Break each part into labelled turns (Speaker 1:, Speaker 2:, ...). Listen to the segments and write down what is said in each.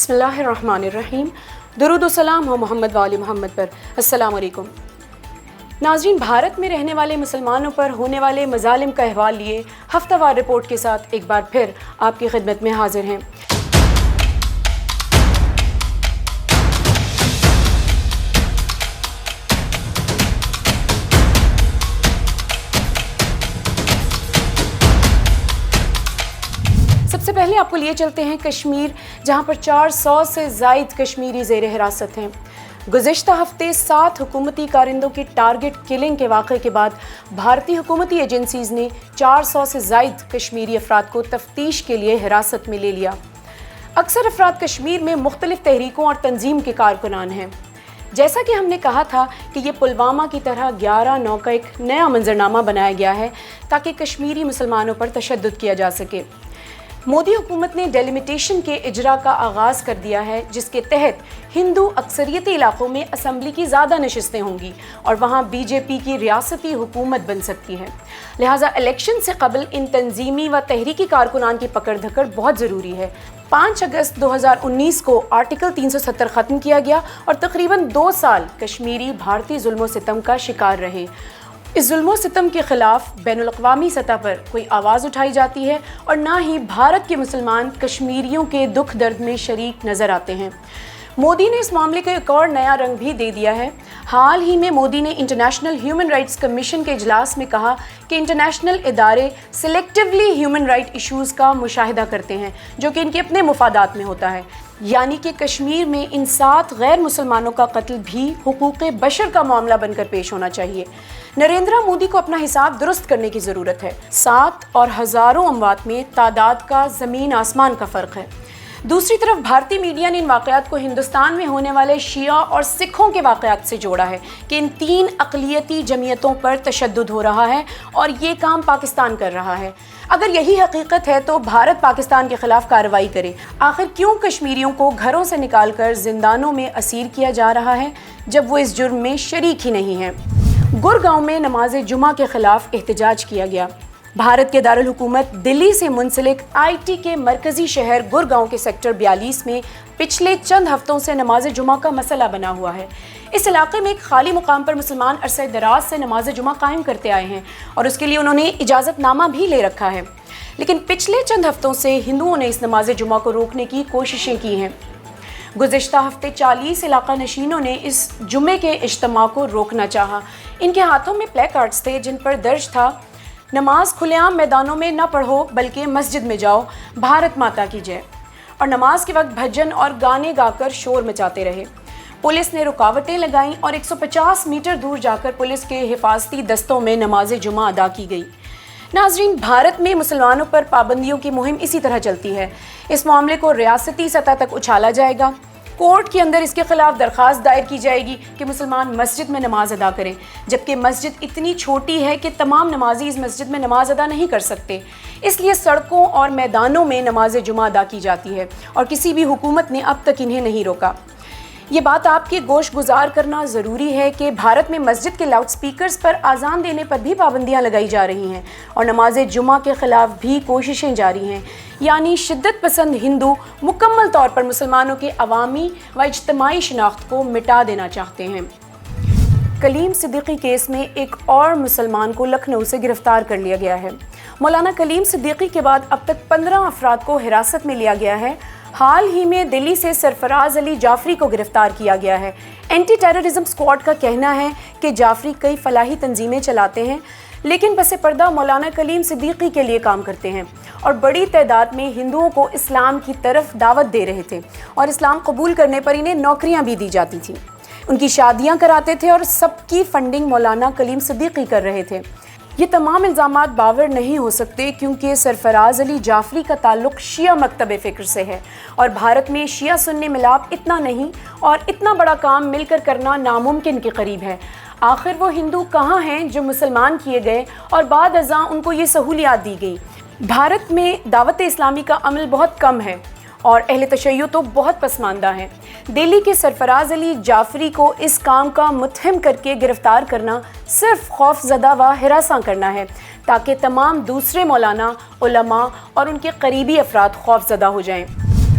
Speaker 1: बिस्मिल्लाहिर्रहमानिर्रहीम। दुरूद व सलाम हो मोहम्मद व आले मोहम्मद पर। अस्सलाम वालेकुम। नाज़रीन, भारत में रहने वाले मुसलमानों पर होने वाले मज़ालिम का अहवाल लिए हफ्तावार रिपोर्ट के साथ एक बार फिर आपकी खिदमत में हाजिर हैं। सबसे पहले आपको लिए चलते हैं कश्मीर, जहां पर 400 से ज़ायद कश्मीरी ज़ेर हिरासत हैं। गुज़िश्ता हफ्ते 7 हुकूमती कारिंदों की टारगेट किलिंग के वाक़े के बाद भारतीय हुकूमती एजेंसीज़ ने 400 से ज़ायद कश्मीरी अफराद को तफ्तीश के लिए हिरासत में ले लिया। अक्सर अफराद कश्मीर में मुख्तलिफ तहरीकों और तंजीम के कारकुनान हैं। जैसा कि हमने कहा था कि ये पुलवामा की तरह 11/9 का एक नया मंजरनामा बनाया गया है ताकि कश्मीरी मुसलमानों पर तशद्दुद किया जा सके। मोदी हुकूमत ने डेलिमिटेशन के इजरा का आगाज़ कर दिया है, जिसके तहत हिंदू अक्सरियती इलाकों में असम्बली की ज़्यादा नशिस्तें होंगी और वहाँ बीजेपी की रियासती हुकूमत बन सकती है। लिहाजा इलेक्शन से कबल इन तंजीमी व तहरीकी कारकुनान की पकड़ धकड़ बहुत ज़रूरी है। 5 अगस्त 2019 को आर्टिकल 370 ख़त्म किया गया और तकरीबन 2 साल कश्मीरी भारतीय जुल्म सितम का शिकार रहे। इस जुल्म सितम के ख़िलाफ़ बैनुल-अक़वामी सतह पर कोई आवाज़ उठाई जाती है और ना ही भारत के मुसलमान कश्मीरियों के दुख दर्द में शरीक नज़र आते हैं। मोदी ने इस मामले को एक और नया रंग भी दे दिया है। हाल ही में मोदी ने इंटरनेशनल ह्यूमन राइट्स कमीशन के इजलास में कहा कि इंटरनेशनल इदारे सिलेक्टिवली ह्यूमन राइट इश्यूज़ का मुशाहिदा करते हैं, जो कि इनके अपने मुफादात में होता है। यानी कि कश्मीर में इन 7 गैर मुसलमानों का कत्ल भी हुकूक़े बशर का मामला बनकर पेश होना चाहिए। नरेंद्र मोदी को अपना हिसाब दुरुस्त करने की ज़रूरत है। 7 और हज़ारों अमवात में तादाद का ज़मीन आसमान का फ़र्क है। दूसरी तरफ भारतीय मीडिया ने इन वाक़यात को हिंदुस्तान में होने वाले शिया और सिखों के वाक़यात से जोड़ा है कि इन 3 अक़लियती जमीयतों पर तशद्दुद हो रहा है और ये काम पाकिस्तान कर रहा है। अगर यही हकीकत है तो भारत पाकिस्तान के ख़िलाफ़ कार्रवाई करे। आखिर क्यों कश्मीरियों को घरों से निकाल कर जिंदानों में असीर किया जा रहा है जब वो इस जुर्म में शरीक ही नहीं है। गुरगांव में नमाज जुमा के ख़िलाफ़ एहतजाज किया गया। भारत के दारुल हुकूमत दिल्ली से मुंसलिक आईटी के मरकज़ी शहर गुरगांव के सेक्टर 42 में पिछले चंद हफ्तों से नमाज जुमा का मसला बना हुआ है। इस इलाके में एक खाली मुकाम पर मुसलमान अरसे दराज से नमाज जुमा कायम करते आए हैं और उसके लिए उन्होंने इजाज़तनामा भी ले रखा है, लेकिन पिछले चंद हफ्तों से हिंदुओं ने इस नमाज जुमा को रोकने की कोशिशें की हैं। गुज़िश्ता हफ्ते 40 इलाका नशीनों ने इस जुमे के इज्तिमा को रोकना चाहा। इनके हाथों में प्ले कार्ड्स थे जिन पर दर्ज था, नमाज खुलेआम मैदानों में न पढ़ो बल्कि मस्जिद में जाओ, भारत माता की जय। और नमाज के वक्त भजन और गाने गाकर शोर मचाते रहे। पुलिस ने रुकावटें लगाईं और 150 मीटर दूर जाकर पुलिस के हिफाजती दस्तों में नमाज जुमा अदा की गई। नाज़रीन, भारत में मुसलमानों पर पाबंदियों की मुहिम इसी तरह चलती है। इस मामले को रियासती सतह तक उछाला जाएगा। कोर्ट के अंदर इसके खिलाफ दरख्वास्त दायर की जाएगी कि मुसलमान मस्जिद में नमाज अदा करें, जबकि मस्जिद इतनी छोटी है कि तमाम नमाजी इस मस्जिद में नमाज अदा नहीं कर सकते। इसलिए सड़कों और मैदानों में नमाज जुमा अदा की जाती है और किसी भी हुकूमत ने अब तक इन्हें नहीं रोका। ये बात आपके गोश गुजार करना ज़रूरी है कि भारत में मस्जिद के लाउड स्पीकर्स पर आज़ान देने पर भी पाबंदियाँ लगाई जा रही हैं और नमाज जुमा के ख़िलाफ़ भी कोशिशें जारी हैं। यानी शिद्दत पसंद हिंदू मुकम्मल तौर पर मुसलमानों के अवामी व इज्तिमाई शनाख्त को मिटा देना चाहते हैं। कलीम सिद्दीकी केस में एक और मुसलमान को लखनऊ से गिरफ्तार कर लिया गया है। मौलाना कलीम सिद्दीकी के बाद अब तक 15 अफराद को हिरासत में लिया गया है। हाल ही में दिल्ली से सरफराज अली जाफरी को गिरफ्तार किया गया है। एंटी टेररिज्म स्क्वाड का कहना है कि जाफरी कई फलाही तंजीमें चलाते हैं, लेकिन बसे पर्दा मौलाना कलीम सिद्दीकी के लिए काम करते हैं और बड़ी तादाद में हिंदुओं को इस्लाम की तरफ दावत दे रहे थे और इस्लाम कबूल करने पर इन्हें नौकरियां भी दी जाती थीं। उनकी शादियां कराते थे और सबकी फंडिंग मौलाना कलीम सिद्दीकी कर रहे थे। ये तमाम इल्ज़ामात बावर नहीं हो सकते क्योंकि सरफराज अली जाफरी का ताल्लुक़ शिया मकतब फ़िक्र से है और भारत में शिया सुन्नी मिलाप इतना नहीं और इतना बड़ा काम मिलकर करना नामुमकिन के करीब है। आखिर वो हिंदू कहाँ हैं जो मुसलमान किए गए और बाद अज़ां उनको ये सहूलियात दी गई। भारत में दावत इस्लामी का अमल बहुत कम है और अहले तशय्युअ तो बहुत पसमानदा हैं। दिल्ली के सरफराज अली जाफरी को इस काम का मुत्हिम करके गिरफ्तार करना सिर्फ खौफज़दा व हिरासां करना है ताकि तमाम दूसरे मौलाना, उलमा और उनके करीबी अफराद खौफज़दा हो जाएं।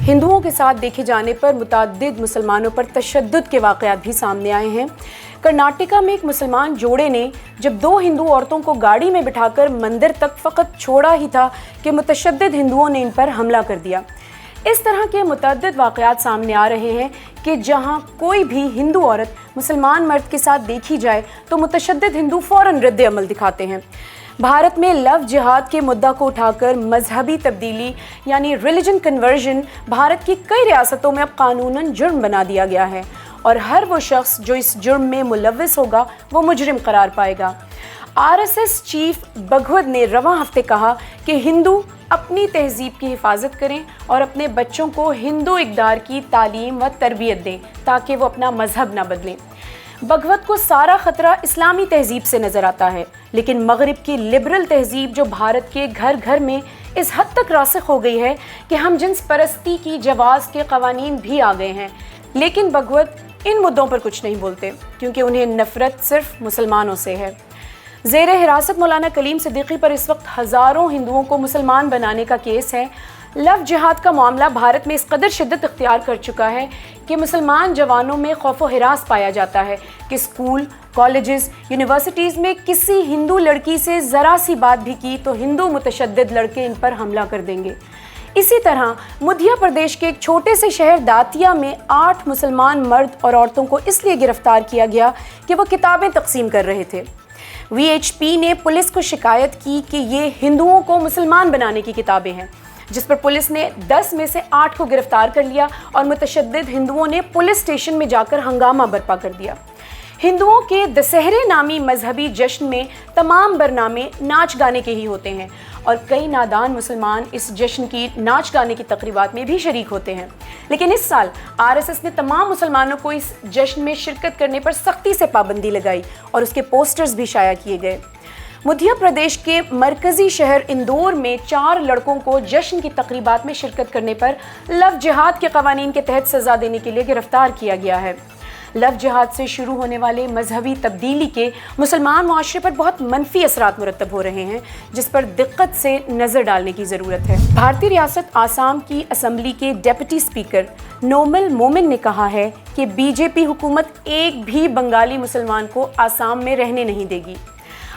Speaker 1: हिंदुओं के साथ देखे जाने पर मुतअद्दिद मुसलमानों पर तशद्दुद के वाक़यात भी सामने आए हैं। कर्नाटका में एक मुसलमान जोड़े ने जब 2 हिंदू औरतों को गाड़ी में बिठाकर मंदिर तक फ़कत छोड़ा ही था कि मुतशद्दिद हिंदुओं ने इन पर हमला कर दिया। इस तरह के मुतअद्दिद वाक़यात सामने आ रहे हैं कि जहां कोई भी हिंदू औरत मुसलमान मर्द के साथ देखी जाए तो मुतशद्दिद हिंदू फ़ौरन रद्द अमल दिखाते हैं। भारत में लव जिहाद के मुद्दा को उठाकर मजहबी तब्दीली यानी रिलीजन कन्वर्जन भारत की कई रियासतों में अब कानूनन जुर्म बना दिया गया है और हर वो शख्स जो इस जुर्म में मुलव्विस होगा वो मुजरिम करार पाएगा। RSS चीफ भगवत ने रवां हफ्ते कहा कि हिंदू अपनी तहजीब की हिफाजत करें और अपने बच्चों को हिंदू इक़दार की तालीम व तरबियत दें ताकि वो अपना मजहब ना बदलें। भगवत को सारा ख़तरा इस्लामी तहजीब से नज़र आता है, लेकिन मगरिब की लिबरल तहजीब जो भारत के घर घर में इस हद तक रासिख हो गई है कि हम जिन्स परस्ती की जवाज़ के क़वानीन भी आ गए हैं, लेकिन भगवत इन मुद्दों पर कुछ नहीं बोलते क्योंकि उन्हें नफ़रत सिर्फ मुसलमानों से है। ज़ेर हिरासत मौलाना कलीम सिद्दीकी पर इस वक्त हज़ारों हिंदुओं को मुसलमान बनाने का केस है। लव जिहाद का मामला भारत में इस कदर शिद्दत इख्तियार कर चुका है कि मुसलमान जवानों में खौफ व हिरास पाया जाता है कि स्कूल, कॉलेजेस, यूनिवर्सिटीज़ में किसी हिंदू लड़की से ज़रा सी बात भी की तो हिंदू मुतशद्दिद लड़के इन पर हमला कर देंगे। इसी तरह मध्य प्रदेश के एक छोटे से शहर दातिया में 8 मुसलमान मर्द और औरतों को इसलिए गिरफ्तार किया गया कि वो किताबें तकसीम कर रहे थे। VHP ने पुलिस को शिकायत की कि ये हिंदुओं को मुसलमान बनाने की किताबें हैं, जिस पर पुलिस ने 10 में से 8 को गिरफ्तार कर लिया और मुतशद्दिद हिंदुओं ने पुलिस स्टेशन में जाकर हंगामा बर्पा कर दिया। हिंदुओं के दशहरे नामी मजहबी जश्न में तमाम बरनामे नाच गाने के ही होते हैं और कई नादान मुसलमान इस जश्न की नाच गाने की तकरीबात में भी शरीक होते हैं। लेकिन इस साल RSS ने तमाम मुसलमानों को इस जश्न में शिरकत करने पर सख्ती से पाबंदी लगाई और उसके पोस्टर्स भी शाया किए गए। मध्य प्रदेश के मरकज़ी शहर इंदौर में 4 लड़कों को जश्न की तकरीबात में शिरकत करने पर लव जिहाद के क़वानीन के तहत सज़ा देने के लिए गिरफ्तार किया गया है। लव जिहाद से शुरू होने वाले मजहबी तब्दीली के मुसलमान मुआशरे पर बहुत मनफी असरात मुरतब हो रहे हैं, जिस पर दिक्कत से नज़र डालने की ज़रूरत है। भारतीय रियासत आसाम की असम्बली के डेप्यूटी स्पीकर नोमल मोमिन ने कहा है कि BJP हुकूमत एक भी बंगाली मुसलमान को आसाम में रहने नहीं देगी।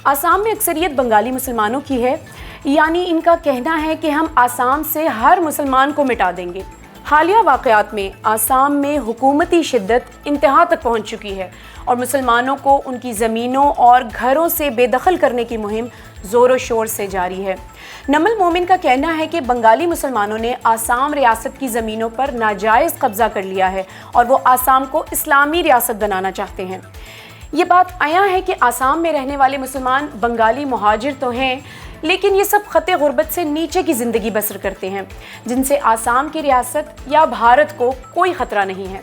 Speaker 1: आसाम में अक्सरियत बंगाली मुसलमानों की है, यानी इनका कहना है कि हम आसाम से हर मुसलमान को मिटा देंगे। हालिया वाक़यात में आसाम में हुकूमती शिद्दत इंतहा तक पहुँच चुकी है और मुसलमानों को उनकी ज़मीनों और घरों से बेदखल करने की मुहिम ज़ोर शोर से जारी है। नमल मोमिन का कहना है कि बंगाली मुसलमानों ने आसाम रियासत की ज़मीनों पर नाजायज़ कब्ज़ा कर लिया है और वो आसाम को इस्लामी रियासत बनाना चाहते हैं। ये बात आया है कि आसाम में रहने वाले मुसलमान बंगाली मुहाजिर तो हैं, लेकिन ये सब ख़ते गुर्बत से नीचे की ज़िंदगी बसर करते हैं, जिनसे आसाम की रियासत या भारत को कोई ख़तरा नहीं है।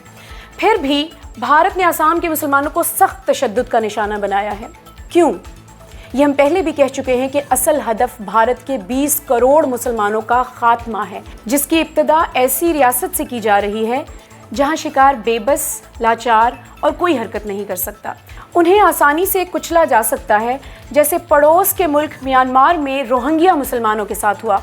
Speaker 1: फिर भी भारत ने आसाम के मुसलमानों को सख्त तशद्दुद का निशाना बनाया है। क्यों? ये हम पहले भी कह चुके हैं कि असल हदफ भारत के 20 करोड़ मुसलमानों का खात्मा है, जिसकी इब्तिदा ऐसी रियासत से की जा रही है जहां शिकार बेबस, लाचार और कोई हरकत नहीं कर सकता। उन्हें आसानी से कुचला जा सकता है, जैसे पड़ोस के मुल्क म्यांमार में रोहिंग्या मुसलमानों के साथ हुआ।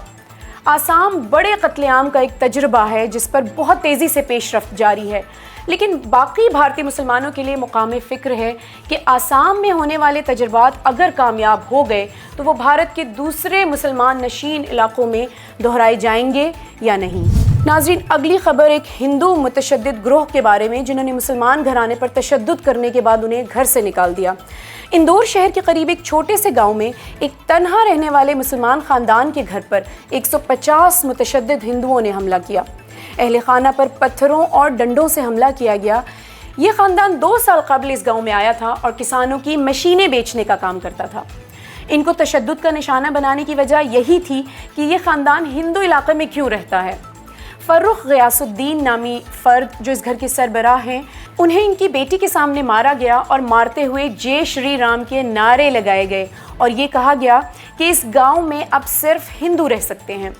Speaker 1: आसाम बड़े कत्लेआम का एक तजुर्बा है जिस पर बहुत तेज़ी से पेशरफ्त जारी है, लेकिन बाकी भारतीय मुसलमानों के लिए मुकाम फ़िक्र है कि आसाम में होने वाले तजुर्बात अगर कामयाब हो गए तो वो भारत के दूसरे मुसलमान नशीन इलाक़ों में दोहराए जाएंगे या नहीं। नाज़रीन, अगली खबर एक हिंदू मुतशद्दिद ग्रोह के बारे में जिन्होंने मुसलमान घराने पर तशद्दुद करने के बाद उन्हें घर से निकाल दिया। इंदौर शहर के करीब एक छोटे से गांव में एक तन्हा रहने वाले मुसलमान ख़ानदान के घर पर 150 मुतशद्दिद हिंदुओं ने हमला किया। अहले खाना पर पत्थरों और डंडों से हमला किया गया। ये ख़ानदान 2 साल कबल इस गाँव में आया था और किसानों की मशीनें बेचने का काम करता था। इनको तशद्दुद का निशाना बनाने की वजह यही थी कि ये ख़ानदान हिंदू इलाके में क्यों रहता है। फ़र्रुख ग़ियासुद्दीन नामी फ़र्द जो इस घर के सरबराह हैं, उन्हें इनकी बेटी के सामने मारा गया और मारते हुए जय श्री राम के नारे लगाए गए और ये कहा गया कि इस गांव में अब सिर्फ हिंदू रह सकते हैं।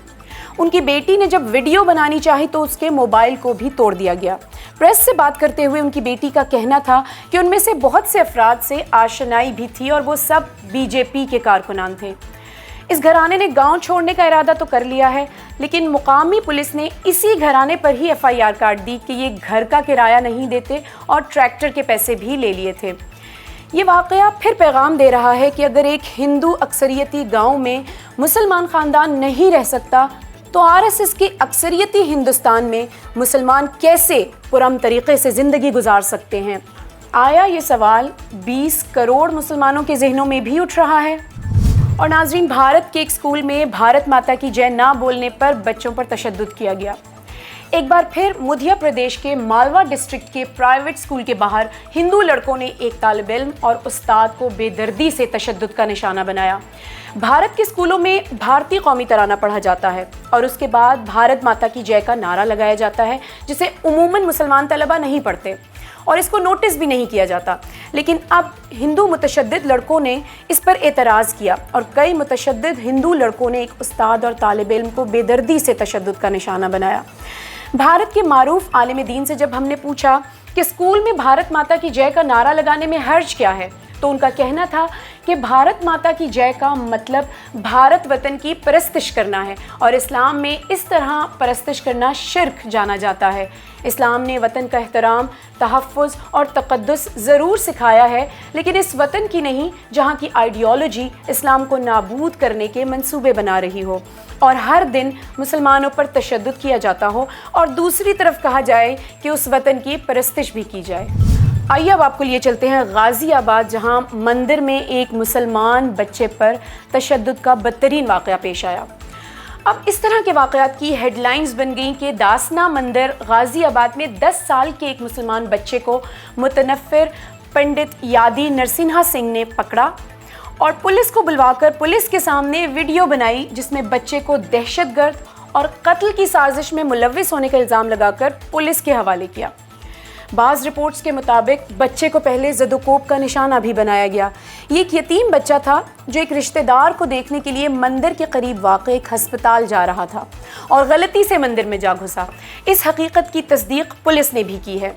Speaker 1: उनकी बेटी ने जब वीडियो बनानी चाही तो उसके मोबाइल को भी तोड़ दिया गया। प्रेस से बात करते हुए उनकी बेटी का कहना था कि उनमें से बहुत से अफराद से आशनाई भी थी और वो सब BJP के कारकुनान थे। इस घराने ने गांव छोड़ने का इरादा तो कर लिया है, लेकिन मुकामी पुलिस ने इसी घराने पर ही FIR काट दी कि ये घर का किराया नहीं देते और ट्रैक्टर के पैसे भी ले लिए थे। ये वाक़या फिर पैगाम दे रहा है कि अगर एक हिंदू अक्सरियती गांव में मुसलमान ख़ानदान नहीं रह सकता तो RSS की अक्सरियती हिंदुस्तान में मुसलमान कैसे पुरअमन तरीक़े से ज़िंदगी गुजार सकते हैं? आया ये सवाल 20 करोड़ मुसलमानों के जहनों में भी उठ रहा है। और नाज़रीन, भारत के एक स्कूल में भारत माता की जय ना बोलने पर बच्चों पर तशद्दुद किया गया। एक बार फिर मध्य प्रदेश के मालवा डिस्ट्रिक्ट के प्राइवेट स्कूल के बाहर हिंदू लड़कों ने एक तालिब इल्म और उस्ताद को बेदर्दी से तशद्दुद का निशाना बनाया। भारत के स्कूलों में भारतीय कौमी तराना पढ़ा जाता है और उसके बाद भारत माता की जय का नारा लगाया जाता है, जिसे उमूमन मुसलमान तलबा नहीं पढ़ते और इसको नोटिस भी नहीं किया जाता। लेकिन अब हिंदू मुतशद्दिद लड़कों ने इस पर एतराज़ किया और कई मुतशद्दिद हिंदू लड़कों ने एक उस्ताद और तालिब इल्म को बेदर्दी से तशद्दुद का निशाना बनाया। भारत के मारूफ आलिम दीन से जब हमने पूछा कि स्कूल में भारत माता की जय का नारा लगाने में हर्ज क्या है, तो उनका कहना था कि भारत माता की जय का मतलब भारत वतन की परस्तिश करना है और इस्लाम में इस तरह परस्तिश करना शिर्क जाना जाता है। इस्लाम ने वतन का एहतराम, तहफ़्फ़ुज़ और तक़द्दुस ज़रूर सिखाया है, लेकिन इस वतन की नहीं जहाँ की आइडियोलॉजी इस्लाम को नाबूद करने के मंसूबे बना रही हो और हर दिन मुसलमानों पर तशद्दुद किया जाता हो और दूसरी तरफ कहा जाए कि उस वतन की परस्तिश भी की जाए। आइए अब आपको लिए चलते हैं गाज़ियाबाद, जहाँ मंदिर में एक मुसलमान बच्चे पर तशद्दुद का बदतरीन वाक़या पेश आया। अब इस तरह के वाक़यात की हेडलाइंस बन गई कि दासना मंदिर गाज़ियाबाद में 10 साल के एक मुसलमान बच्चे को मुतनफ़िर पंडित यादी नरसिन्हा सिंह ने पकड़ा और पुलिस को बुलवाकर पुलिस के सामने वीडियो बनाई, जिसमें बच्चे को दहशतगर्द और कत्ल की साजिश में मुलव्विस होने का इल्ज़ाम लगाकर पुलिस के हवाले किया। बाज़ रिपोर्ट्स के मुताबिक बच्चे को पहले ज़दोकोब का निशाना भी बनाया गया। ये एक यतीम बच्चा था जो एक रिश्तेदार को देखने के लिए मंदिर के करीब वाक़ एक हस्पताल जा रहा था और गलती से मंदिर में जा घुसा। इस हकीकत की तस्दीक पुलिस ने भी की है।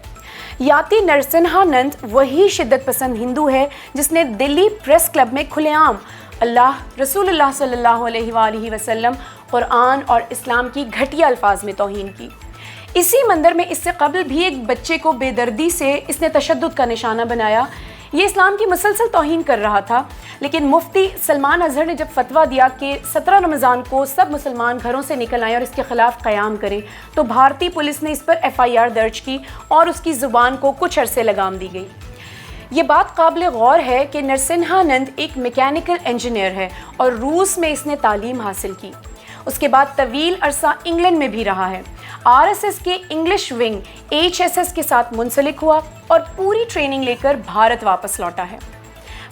Speaker 1: याती नरसिन्हानंद वही शिद्दत पसंद हिंदू है जिसने दिल्ली प्रेस क्लब में खुलेआम अल्लाह, रसूलुल्लाह सल्लल्लाहु अलैहि वसल्लम, कुरान और इस्लाम की घटिया अल्फाज में तौहीन की। इसी मंदिर में इससे कबल भी एक बच्चे को बेदर्दी से इसने तशद्दुद का निशाना बनाया। ये इस्लाम की मुसलसल तौहीन कर रहा था, लेकिन मुफ्ती सलमान अजहर ने जब फतवा दिया कि 17 रमज़ान को सब मुसलमान घरों से निकल आएँ और इसके ख़िलाफ़ क़याम करें, तो भारतीय पुलिस ने इस पर FIR दर्ज की और उसकी ज़ुबान को कुछ अरसे लगाम दी गई। ये बात काबिल गौर है कि नरसिन्हानंद एक मैकेनिकल इंजीनियर है और रूस में इसने तालीम हासिल की। उसके बाद तवील अरसा इंग्लैंड में भी रहा है। RSS के इंग्लिश विंग HSS के साथ मुंसलिक हुआ और पूरी ट्रेनिंग लेकर भारत वापस लौटा है।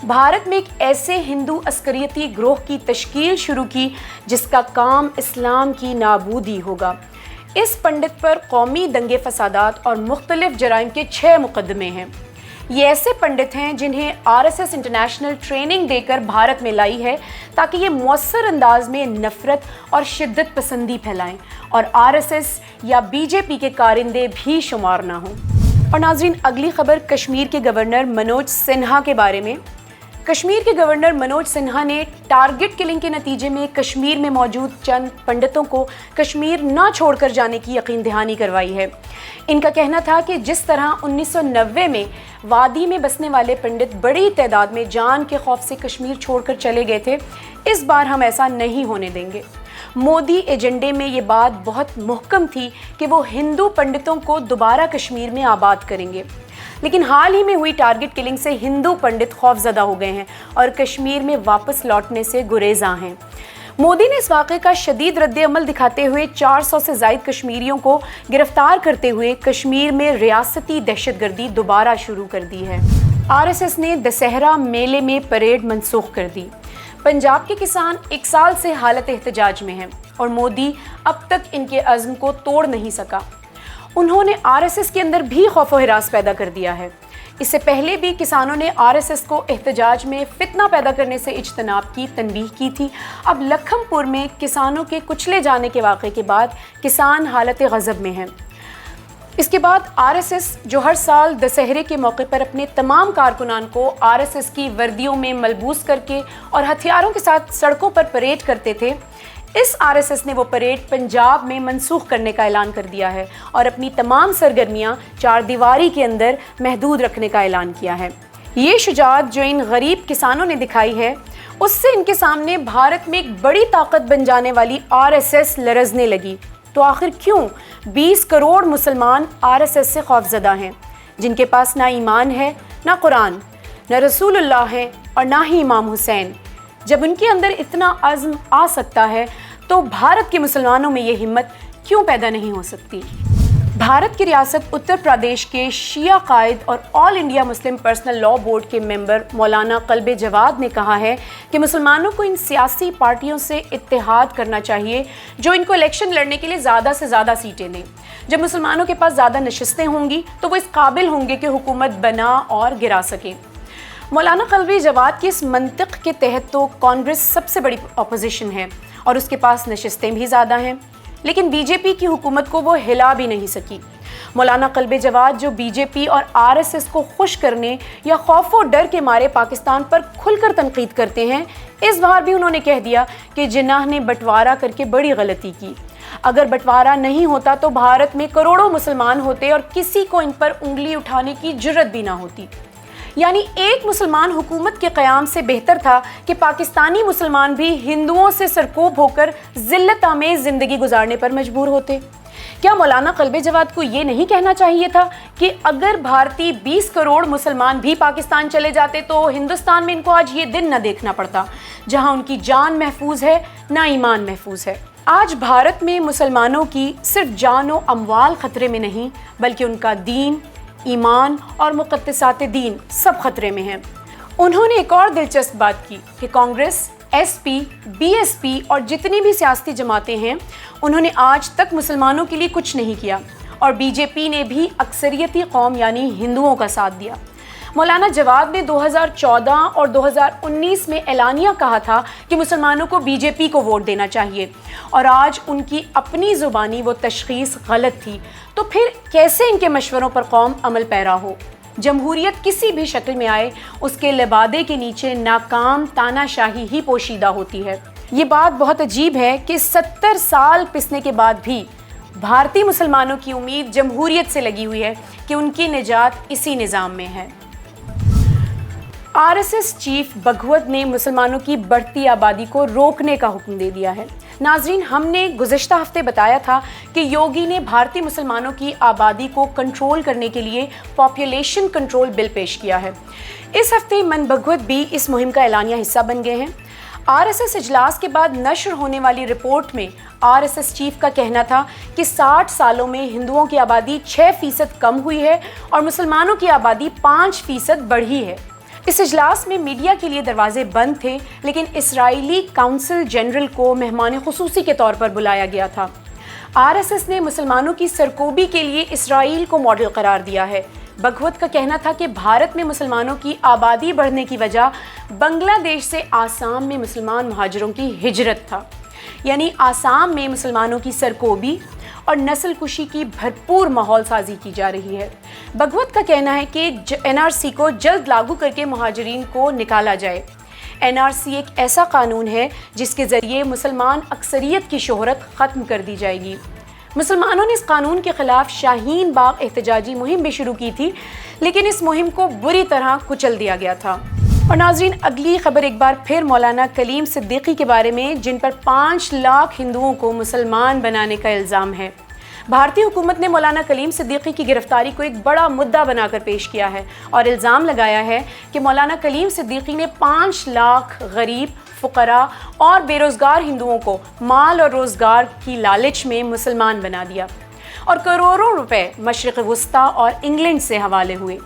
Speaker 1: भारत में एक ऐसे हिंदू अस्करियती ग्रोह की तश्कील शुरू की जिसका काम इस्लाम की नाबूदी होगा। इस पंडित पर कौमी दंगे फसादात और मुख्तलिफ जराइम के 6 मुकदमे हैं। ये ऐसे पंडित हैं जिन्हें RSS इंटरनेशनल ट्रेनिंग देकर भारत में लाई है ताकि ये मौसर अंदाज में नफ़रत और शिद्दत पसंदी फैलाएं और RSS या BJP के कारिंदे भी शुमार ना हों। और नाज़रीन, अगली खबर कश्मीर के गवर्नर मनोज सिन्हा के बारे में। कश्मीर के गवर्नर मनोज सिन्हा ने टारगेट किलिंग के नतीजे में कश्मीर में मौजूद चंद पंडितों को कश्मीर ना छोड़कर जाने की यकीन दहानी करवाई है। इनका कहना था कि जिस तरह 1990 में वादी में बसने वाले पंडित बड़ी तादाद में जान के खौफ से कश्मीर छोड़कर चले गए थे, इस बार हम ऐसा नहीं होने देंगे। मोदी एजेंडे में ये बात बहुत मुहकम थी कि वो हिंदू पंडितों को दोबारा कश्मीर में आबाद करेंगे, लेकिन हाल ही में हुई टारगेट किलिंग से हिंदू पंडित खौफजदा हो गए हैं और कश्मीर में वापस लौटने से गुरेज़ां हैं। मोदी ने इस वाक़े का शदीद रद्द-ए-अमल दिखाते हुए 400 से ज़ायद कश्मीरियों को गिरफ्तार करते हुए कश्मीर में रियासती दहशतगर्दी दोबारा शुरू कर दी है। RSS ने दशहरा मेले में परेड मनसूख कर दी। पंजाब के किसान 1 साल से हालत एहतजाज में हैं और मोदी अब तक इनके अज़्म को तोड़ नहीं सका। उन्होंने RSS के अंदर भी खौफ व हिरास पैदा कर दिया है। इससे पहले भी किसानों ने RSS को एहतजाज में फितना पैदा करने से इज्तनाब की तनबीह की थी। अब लखनपुर में किसानों के कुचले जाने के वाक़े के बाद किसान हालत गज़ब में हैं। اس کے بعد RSS جو ہر سال دسہرے کے موقع پر اپنے تمام کارکنان کو RSS کی وردیوں میں ملبوس کر کے اور ہتھیاروں کے ساتھ سڑکوں پر پریڈ کرتے تھے، اس RSS نے وہ پریڈ پنجاب میں منسوخ کرنے کا اعلان کر دیا ہے اور اپنی تمام سرگرمیاں چار دیواری کے اندر محدود رکھنے کا اعلان کیا ہے۔ یہ شجاعت جو ان غریب کسانوں نے دکھائی ہے، اس سے ان کے سامنے بھارت میں ایک بڑی طاقت بن جانے والی RSS لرزنے لگی۔ تو آخر کیوں 20 کروڑ مسلمان RSS سے خوفزدہ ہیں، جن کے پاس نہ ایمان ہے، نہ قرآن، نہ رسول اللہ ہے اور نہ ہی امام حسین؟ جب ان کے اندر اتنا عزم آ سکتا ہے تو بھارت کے مسلمانوں میں یہ ہمت کیوں پیدا نہیں ہو سکتی؟ بھارت کی ریاست اتر پردیش کے شیعہ قائد اور all India Muslim personal law board کے ممبر مولانا قلب جواد نے کہا ہے کہ مسلمانوں کو ان سیاسی پارٹیوں سے اتحاد کرنا چاہیے جو ان کو الیکشن لڑنے کے لیے زیادہ سے زیادہ سیٹیں دیں۔ جب مسلمانوں کے پاس زیادہ نشستیں ہوں گی تو وہ اس قابل ہوں گے کہ حکومت بنا اور گرا سکیں۔ مولانا قلبی جواد کی اس منطق کے تحت تو کانگریس سب سے بڑی اپوزیشن ہے اور اس کے پاس نشستیں بھی زیادہ ہیں، لیکن بی جے پی کی حکومت کو وہ ہلا بھی نہیں سکی۔ مولانا قلب جواد جو بی جے پی اور RSS کو خوش کرنے یا خوف و ڈر کے مارے پاکستان پر کھل کر تنقید کرتے ہیں، اس بار بھی انہوں نے کہہ دیا کہ جناح نے بٹوارہ کر کے بڑی غلطی کی۔ اگر بٹوارہ نہیں ہوتا تو بھارت میں کروڑوں مسلمان ہوتے اور کسی کو ان پر انگلی اٹھانے کی جرت بھی نہ ہوتی۔ یعنی ایک مسلمان حکومت کے قیام سے بہتر تھا کہ پاکستانی مسلمان بھی ہندوؤں سے سرکوب ہو کر ذلت آمیز زندگی گزارنے پر مجبور ہوتے۔ کیا مولانا قلب جواد کو یہ نہیں کہنا چاہیے تھا کہ اگر بھارتی 20 کروڑ مسلمان بھی پاکستان چلے جاتے تو ہندوستان میں ان کو آج یہ دن نہ دیکھنا پڑتا جہاں ان کی جان محفوظ ہے، نہ ایمان محفوظ ہے؟ آج بھارت میں مسلمانوں کی صرف جان و اموال خطرے میں نہیں بلکہ ان کا دین، ایمان اور مقدسات دین سب خطرے میں ہیں۔ انہوں نے ایک اور دلچسپ بات کی کہ کانگریس، SP، BSP اور جتنی بھی سیاسی جماعتیں ہیں انہوں نے آج تک مسلمانوں کے لیے کچھ نہیں کیا اور BJP نے بھی اکثریتی قوم یعنی ہندوؤں کا ساتھ دیا۔ مولانا جواد نے 2014 اور 2019 میں اعلانیہ کہا تھا کہ مسلمانوں کو BJP کو ووٹ دینا چاہیے اور آج ان کی اپنی زبانی وہ تشخیص غلط تھی، تو پھر کیسے ان کے مشوروں پر قوم عمل پیرا ہو؟ جمہوریت کسی بھی شکل میں آئے اس کے لبادے کے نیچے ناکام تانا شاہی ہی پوشیدہ ہوتی ہے۔ یہ بات بہت عجیب ہے کہ 70 سال پسنے کے بعد بھی بھارتی مسلمانوں کی امید جمہوریت سے لگی ہوئی ہے کہ ان کی نجات اسی نظام میں ہے۔ RSS چیف بھگوت نے مسلمانوں کی بڑھتی آبادی کو روکنے کا حکم دے دیا ہے۔ ناظرین، ہم نے گزشتہ ہفتے بتایا تھا کہ یوگی نے بھارتی مسلمانوں کی آبادی کو کنٹرول کرنے کے لیے پاپولیشن کنٹرول بل پیش کیا ہے۔ اس ہفتے من بھگوت بھی اس مہم کا اعلانیہ حصہ بن گئے ہیں۔ RSS اجلاس کے بعد نشر ہونے والی رپورٹ میں RSS چیف کا کہنا تھا کہ 60 سالوں میں ہندوؤں کی آبادی 6% کم ہوئی ہے اور مسلمانوں کی آبادی 5% بڑھی ہے۔ اس اجلاس میں میڈیا کے لیے دروازے بند تھے، لیکن اسرائیلی کونسل جنرل کو مہمان خصوصی کے طور پر بلایا گیا تھا۔ RSS نے مسلمانوں کی سرکوبی کے لیے اسرائیل کو ماڈل قرار دیا ہے۔ بھگوت کا کہنا تھا کہ بھارت میں مسلمانوں کی آبادی بڑھنے کی وجہ بنگلہ دیش سے آسام میں مسلمان مہاجروں کی ہجرت تھا، یعنی آسام میں مسلمانوں کی سرکوبی اور نسل کشی کی بھرپور ماحول سازی کی جا رہی ہے۔ بھگوت کا کہنا ہے کہ NRC کو جلد لاگو کر کے مہاجرین کو نکالا جائے۔ NRC ایک ایسا قانون ہے جس کے ذریعے مسلمان اکثریت کی شہرت ختم کر دی جائے گی۔ مسلمانوں نے اس قانون کے خلاف شاہین باغ احتجاجی مہم بھی شروع کی تھی، لیکن اس مہم کو بری طرح کچل دیا گیا تھا۔ اور ناظرین، اگلی خبر ایک بار پھر مولانا کلیم صدیقی کے بارے میں، جن پر 5 لاکھ ہندوؤں کو مسلمان بنانے کا الزام ہے۔ بھارتی حکومت نے مولانا کلیم صدیقی کی گرفتاری کو ایک بڑا مدعا بنا کر پیش کیا ہے اور الزام لگایا ہے کہ مولانا کلیم صدیقی نے 5 لاکھ غریب، فقراء اور بے روزگار ہندوؤں کو مال اور روزگار کی لالچ میں مسلمان بنا دیا اور کروڑوں روپے مشرق وسطیٰ اور انگلینڈ سے حوالے ہوئے۔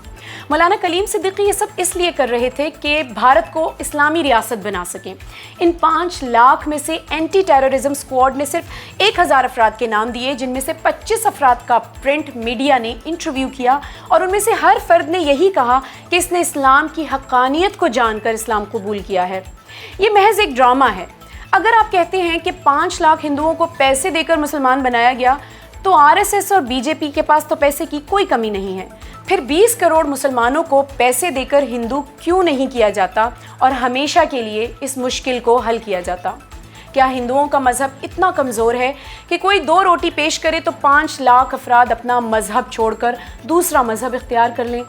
Speaker 1: مولانا کلیم صدیقی یہ سب اس لیے کر رہے تھے کہ بھارت کو اسلامی ریاست بنا سکیں۔ ان 5 لاکھ میں سے اینٹی ٹیررزم اسکواڈ نے صرف 1000 افراد کے نام دیے، جن میں سے 25 افراد کا پرنٹ میڈیا نے انٹرویو کیا اور ان میں سے ہر فرد نے یہی کہا کہ اس نے اسلام کی حقانیت کو جان کر اسلام قبول کیا ہے۔ یہ محض ایک ڈرامہ ہے۔ اگر آپ کہتے ہیں کہ 5 لاکھ ہندوؤں کو پیسے دے کر مسلمان بنایا گیا तो आरएसएस और बीजेपी के पास तो पैसे की कोई कमी नहीं है। फिर 20 करोड़ मुसलमानों को पैसे देकर हिंदू क्यों नहीं किया जाता और हमेशा के लिए इस मुश्किल को हल किया जाता? क्या हिंदुओं का मजहब इतना कमज़ोर है कि कोई 2 रोटी पेश करे तो 5 लाख अफराद अपना मजहब छोड़कर दूसरा मजहब इख्तियार कर लें?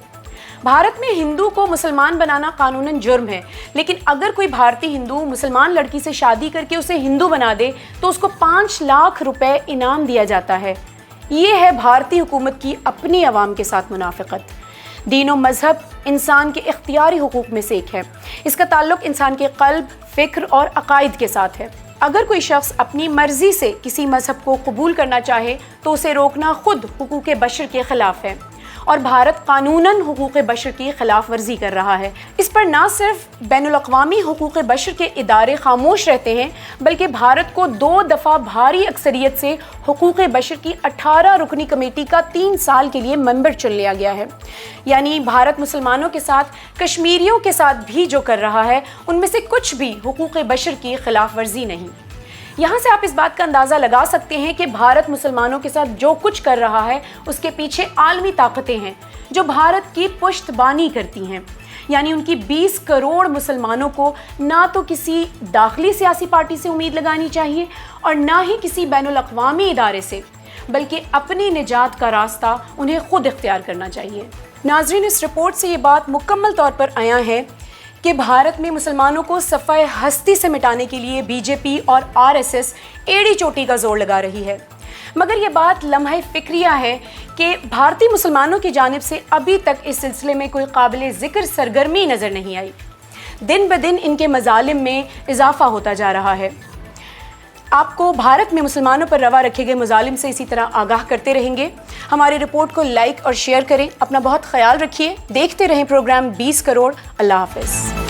Speaker 1: भारत में हिंदू को मुसलमान बनाना कानूनन जुर्म है, लेकिन अगर कोई भारतीय हिंदू मुसलमान लड़की से शादी करके उसे हिंदू बना दे तो उसको 5 लाख रुपए इनाम दिया जाता है। ये है भारतीय हुकूमत की अपनी अवाम के साथ मुनाफिकत। दीन और मजहब इंसान के इख्तियारी हुकूक में से एक है। इसका ताल्लुक इंसान के क़ल्ब, फ़िक्र और अकायद के साथ है। अगर कोई शख्स अपनी मर्जी से किसी मजहब को कबूल करना चाहे तो उसे रोकना खुद हुकूक बशर के ख़िलाफ़ है और भारत कानूनन हुकूक बशर की खिलाफ वर्जी कर रहा है। इस पर ना सिर्फ बैनुल अक़वामी हुकूक बशर के इदारे खामोश रहते हैं, बल्कि भारत को 2 दफ़ा भारी अक्सरियत से हुकूक बशर की 18 रुकनी कमेटी का 3 साल के लिए मेंबर चुन लिया गया है। यानी भारत मुसलमानों के साथ कश्मीरियों के साथ भी जो कर रहा है उनमें से कुछ भी हुकूक बशर की खिलाफ वर्जी नहीं। यहाँ से आप इस बात का अंदाज़ा लगा सकते हैं कि भारत मुसलमानों के साथ जो कुछ कर रहा है उसके पीछे आलमी ताकतें हैं जो भारत की पुश्तबानी करती हैं। यानी उनकी 20 करोड़ मुसलमानों को ना तो किसी दाखिली सियासी पार्टी से उम्मीद लगानी चाहिए और ना ही किसी बैनुल अक़वामी इदारे से, बल्कि अपनी निजात का रास्ता उन्हें खुद इख्तियार करना चाहिए। नाज़रीन, इस रिपोर्ट से ये बात मुकम्मल तौर पर आया है कि भारत में मुसलमानों को सफ़ाए हस्ती से मिटाने के लिए बीजेपी और आरएसएस एड़ी चोटी का जोर लगा रही है। मगर ये बात लम्हा फ़िक्रिया है कि भारतीय मुसलमानों की जानिब से अभी तक इस सिलसिले में कोई काबिल ज़िक्र सरगर्मी नज़र नहीं आई। दिन ब दिन इनके मज़ालिम में इजाफ़ा होता जा रहा है। आपको भारत में मुसलमानों पर रवा रखे गए मज़ालिम से इसी तरह आगाह करते रहेंगे। हमारी रिपोर्ट को लाइक और शेयर करें। अपना बहुत ख्याल रखिए। देखते रहें प्रोग्राम 20 करोड़। अल्लाह हाफ़िज़।